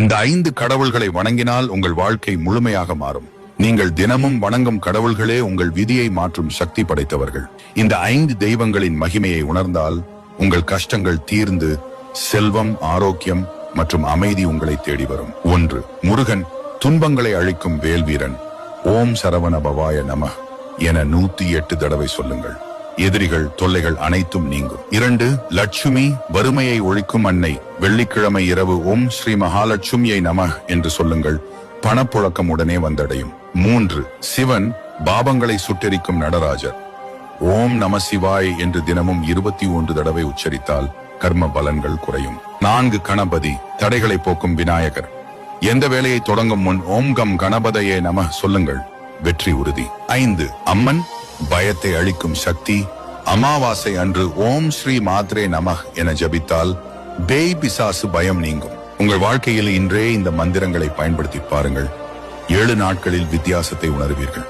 இந்த 5 கடவுள்களை வணங்கினால் உங்கள் வாழ்க்கை முழுமையாக மாறும். நீங்கள் தினமும் வணங்கும் கடவுள்களே உங்கள் விதியை மாற்றும் சக்தி படைத்தவர்கள். இந்த 5 தெய்வங்களின் மகிமையை உணர்ந்தால் உங்கள் கஷ்டங்கள் தீர்ந்து செல்வம், ஆரோக்கியம் மற்றும் அமைதி உங்களை தேடி வரும். 1. முருகன், துன்பங்களை அழிக்கும் வேல்வீரன். ஓம் சரவண பவாய நம என 108 தடவை சொல்லுங்கள். எதிரிகள், தொல்லைகள் அனைத்தும் நீங்கும். 2. லட்சுமி, வறுமையை ஒழிக்கும் அன்னை. வெள்ளிக்கிழமை இரவு ஓம் ஸ்ரீ மகாலட்சுமியை நம என்று சொல்லுங்கள். பணப்புழக்கம் உடனே வந்தடையும். 3. சிவன், பாவங்களை சுட்டெரிக்கும் நடராஜர். ஓம் நம சிவாய் என்று தினமும் 21 தடவை உச்சரித்தால் கர்ம பலன்கள் குறையும். 4. கணபதி, தடைகளை போக்கும் விநாயகர். எந்த வேலையை தொடங்கும் முன் ஓம் கம் கணபதையே நம சொல்லுங்கள். வெற்றி உறுதி. 5. அம்மன், பயத்தை அழிக்கும் சக்தி. அமாவாசை அன்று ஓம் ஸ்ரீ மாத்ரே நம என ஜபித்தால் பேய் பிசாசு பயம் நீங்கும். உங்கள் வாழ்க்கையில் இன்றே இந்த மந்திரங்களை பயன்படுத்தி பாருங்கள். 7 நாட்களில் வித்தியாசத்தை உணர்வீர்கள்.